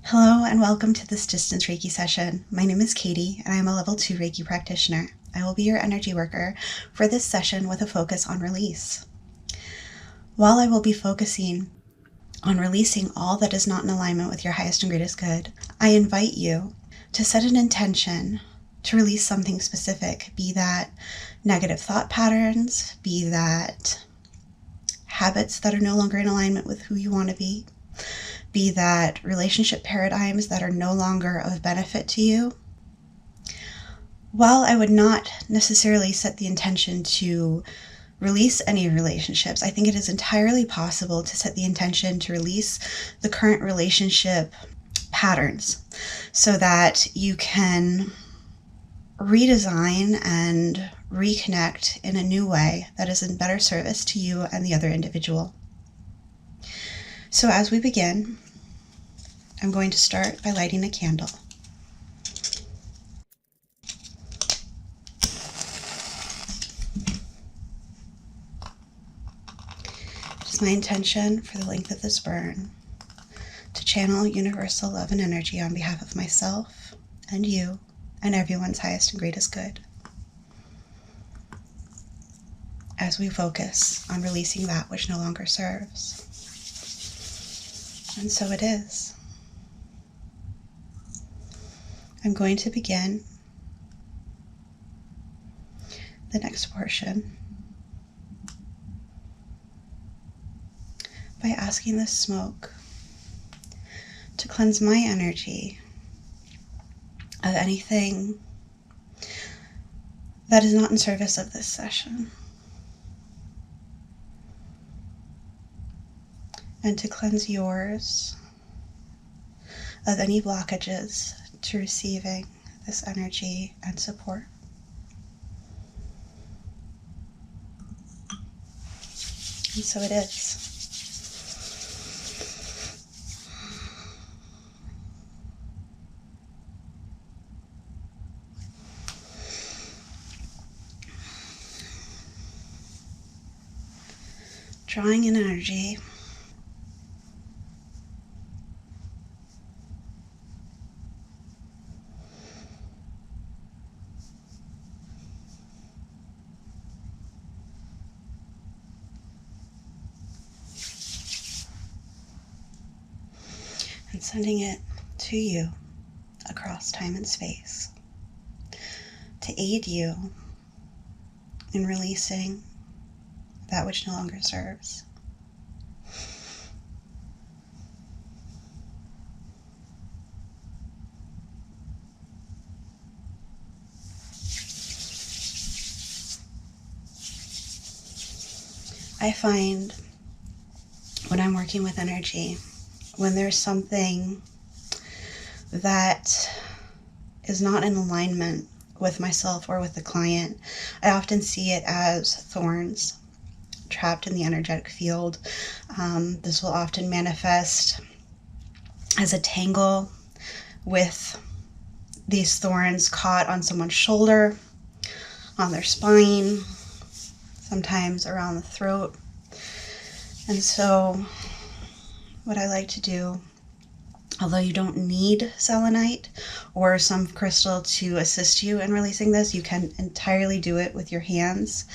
Hello and welcome to this distance Reiki session. My name is Katie and I am a level 2 Reiki practitioner. I will be your energy worker for this session with a focus on release. While I will be focusing on releasing all that is not in alignment with your highest and greatest good, I invite you to set an intention to release something specific, be that negative thought patterns, be that habits that are no longer in alignment with who you want to be that relationship paradigms that are no longer of benefit to you. While I would not necessarily set the intention to release any relationships, I think it is entirely possible to set the intention to release the current relationship patterns so that you can redesign and reconnect in a new way that is in better service to you and the other individual. So as we begin, I'm going to start by lighting a candle. It is my intention for the length of this burn to channel universal love and energy on behalf of myself and you and everyone's highest and greatest good, as we focus on releasing that which no longer serves. And so it is. I'm going to begin the next portion by asking the smoke to cleanse my energy of anything that is not in service of this session, and to cleanse yours of any blockages to receiving this energy and support. And so it is. Drawing in energy and sending it to you across time and space to aid you in releasing that which no longer serves. I find when I'm working with energy, when there's something that is not in alignment with myself or with the client, I often see it as thorns trapped in the energetic field. This will often manifest as a tangle with these thorns caught on someone's shoulder, on their spine, sometimes around the throat. And so what I like to do, although you don't need selenite or some crystal to assist you in releasing this, you can entirely do it with your hands.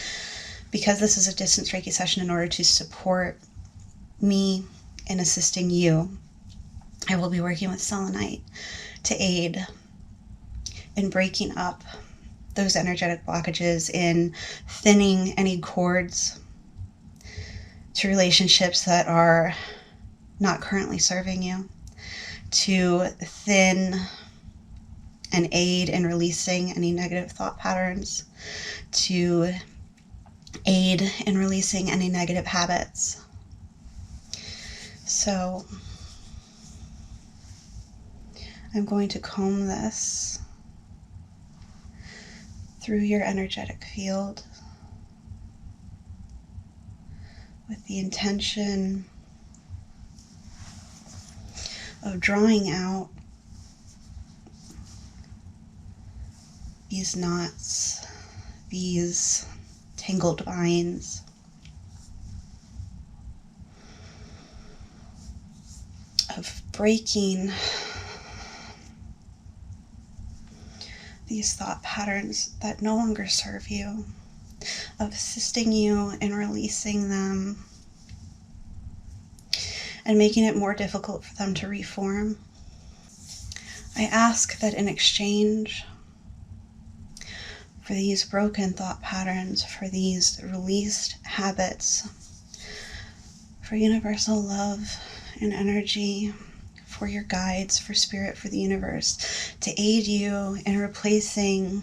Because this is a distance Reiki session, in order to support me in assisting you, I will be working with selenite to aid in breaking up those energetic blockages, in thinning any cords to relationships that are not currently serving you, to thin and aid in releasing any negative thought patterns, to aid in releasing any negative habits. So I'm going to comb this through your energetic field with the intention of drawing out these knots, these tangled vines, of breaking these thought patterns that no longer serve you, of assisting you in releasing them and making it more difficult for them to reform. I ask that in exchange for these broken thought patterns, for these released habits, for universal love and energy, for your guides, for spirit, for the universe, to aid you in replacing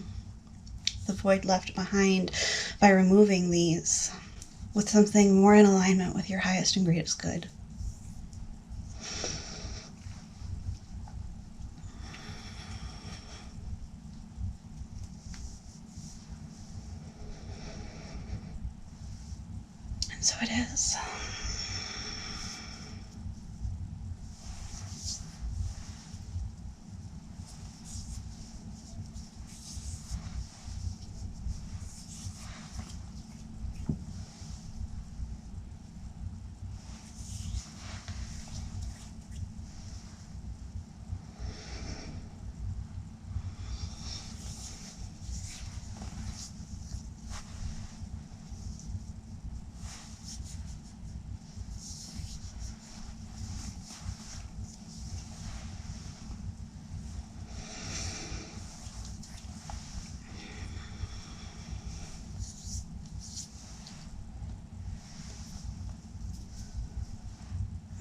the void left behind by removing these with something more in alignment with your highest and greatest good. And so it is.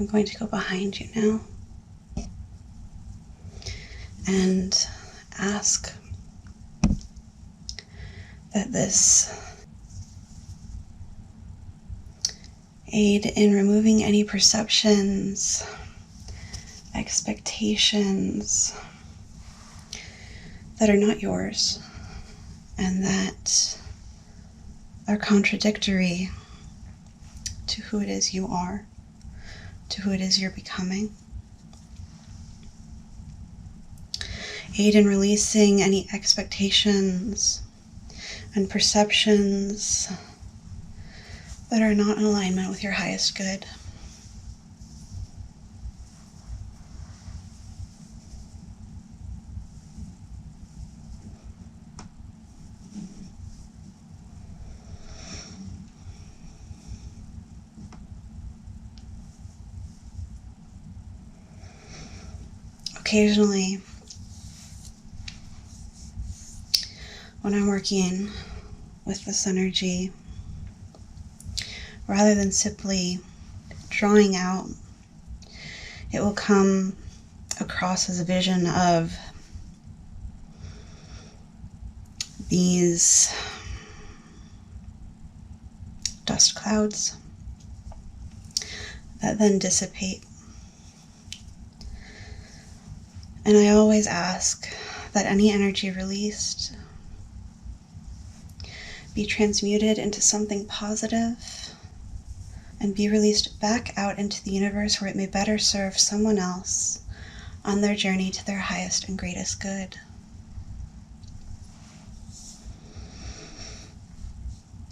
I'm going to go behind you now and ask that this aid in removing any perceptions, expectations that are not yours and that are contradictory to who it is you are, to who it is you're becoming. Aid in releasing any expectations and perceptions that are not in alignment with your highest good. Occasionally, when I'm working with this energy, rather than simply drawing out, it will come across as a vision of these dust clouds that then dissipate. And I always ask that any energy released be transmuted into something positive and be released back out into the universe where it may better serve someone else on their journey to their highest and greatest good.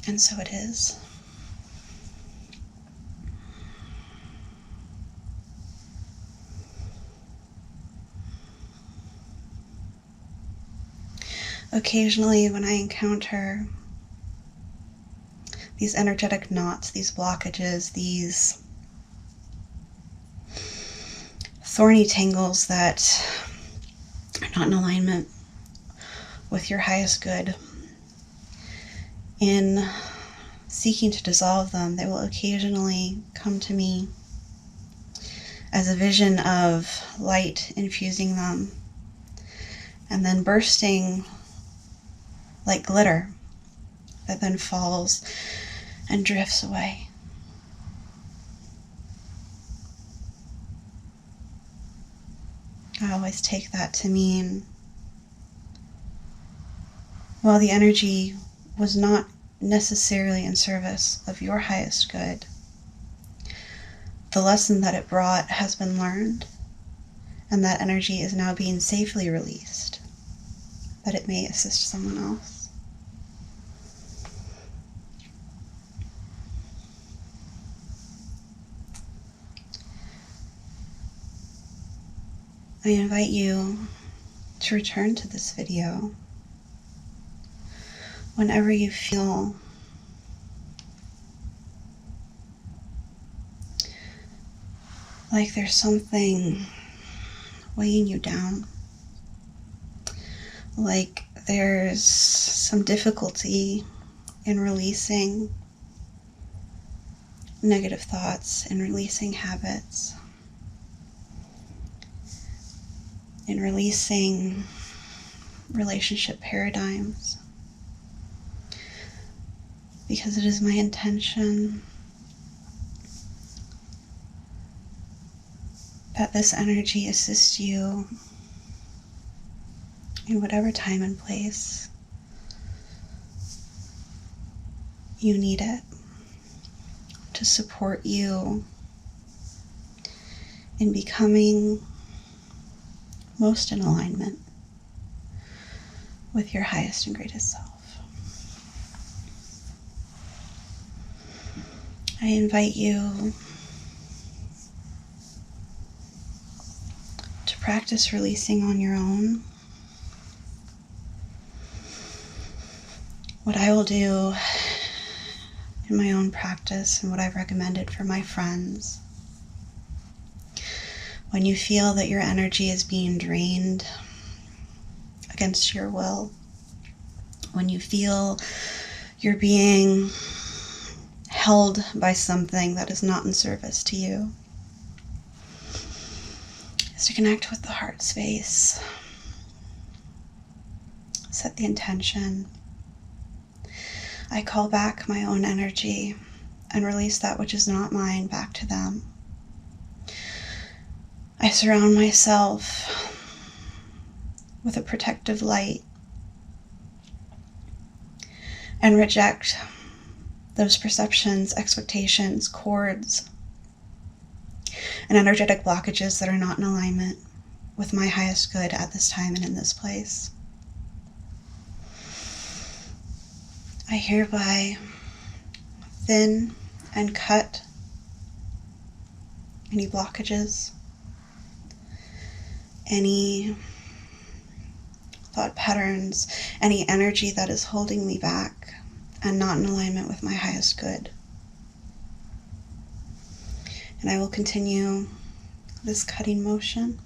And so it is. Occasionally, when I encounter these energetic knots, these blockages, these thorny tangles that are not in alignment with your highest good, in seeking to dissolve them, they will occasionally come to me as a vision of light infusing them and then bursting like glitter that then falls and drifts away. I always take that to mean, while the energy was not necessarily in service of your highest good, the lesson that it brought has been learned, and that energy is now being safely released, that it may assist someone else. I invite you to return to this video Whenever you feel like there's something weighing you down, like there's some difficulty in releasing negative thoughts, in releasing habits, in releasing relationship paradigms, because it is my intention that this energy assists you in whatever time and place you need it, to support you in becoming most in alignment with your highest and greatest self. I invite you to practice releasing on your own. What I will do in my own practice and what I've recommended for my friends, when you feel that your energy is being drained against your will, when you feel you're being held by something that is not in service to you, is to connect with the heart space, set the intention. I call back my own energy and release that which is not mine back to them. I surround myself with a protective light and reject those perceptions, expectations, cords, and energetic blockages that are not in alignment with my highest good at this time and in this place. I hereby thin and cut any blockages, any thought patterns, any energy that is holding me back and not in alignment with my highest good. And I will continue this cutting motion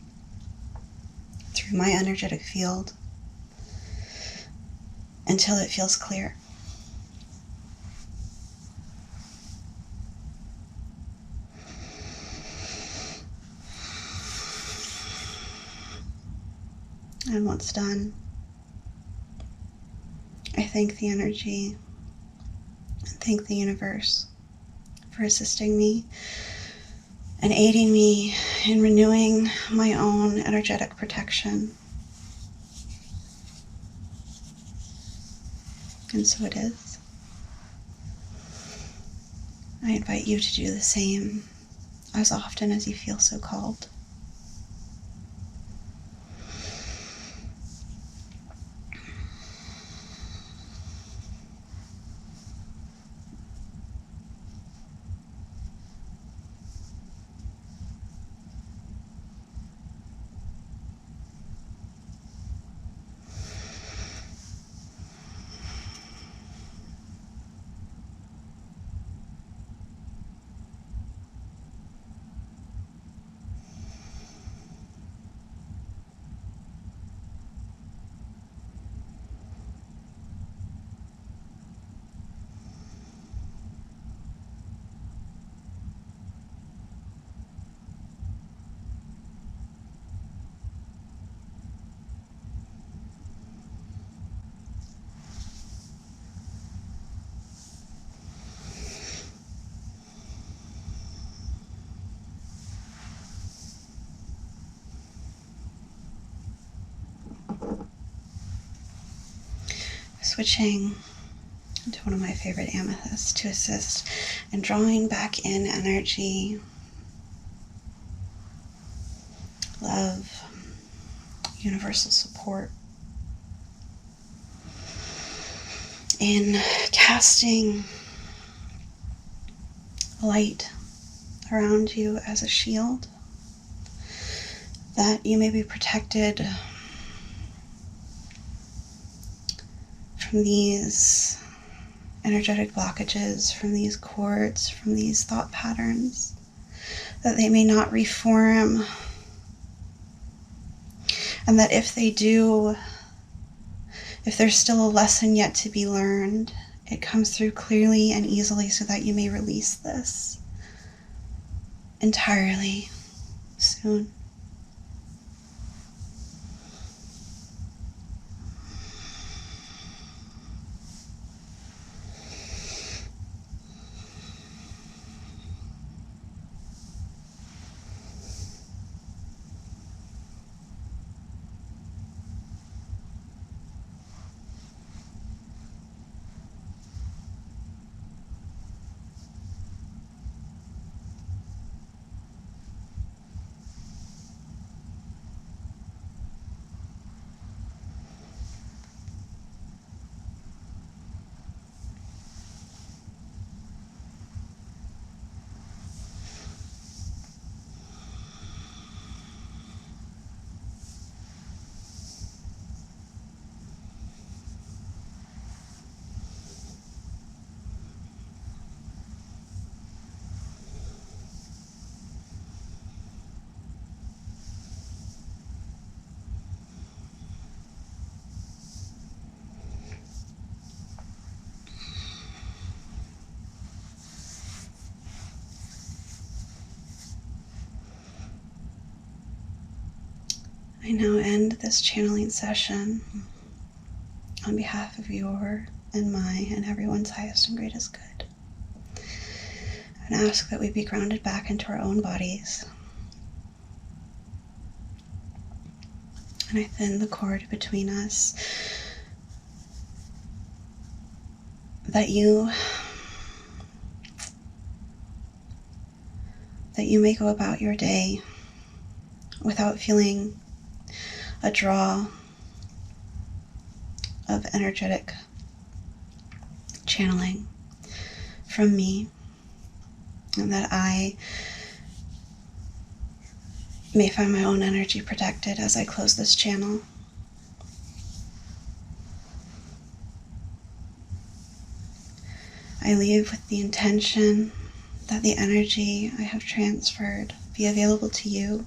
through my energetic field until it feels clear. And once done, I thank the energy and thank the universe for assisting me and aiding me in renewing my own energetic protection. And so it is. I invite you to do the same as often as you feel so called. Switching to one of my favorite amethysts to assist in drawing back in energy, love, universal support, in casting light around you as a shield, that you may be protected from these energetic blockages, from these cords, from these thought patterns, that they may not reform, and that if they do, if there's still a lesson yet to be learned, it comes through clearly and easily so that you may release this entirely soon. I now end this channeling session on behalf of your and my and everyone's highest and greatest good. And ask that we be grounded back into our own bodies. And I thin the cord between us, that you may go about your day without feeling a draw of energetic channeling from me, and that I may find my own energy protected as I close this channel. I leave with the intention that the energy I have transferred be available to you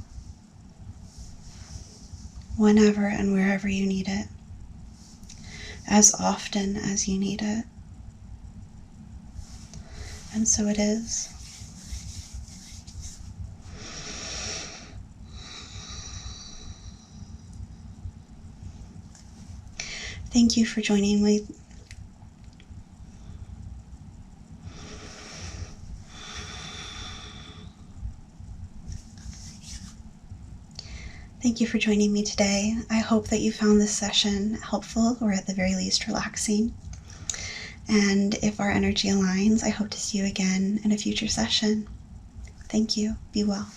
whenever and wherever you need it, as often as you need it. And so it is. Thank you for joining me. Thank you for joining me today. I hope that you found this session helpful, or at the very least relaxing. And if our energy aligns, I hope to see you again in a future session. Thank you. Be well.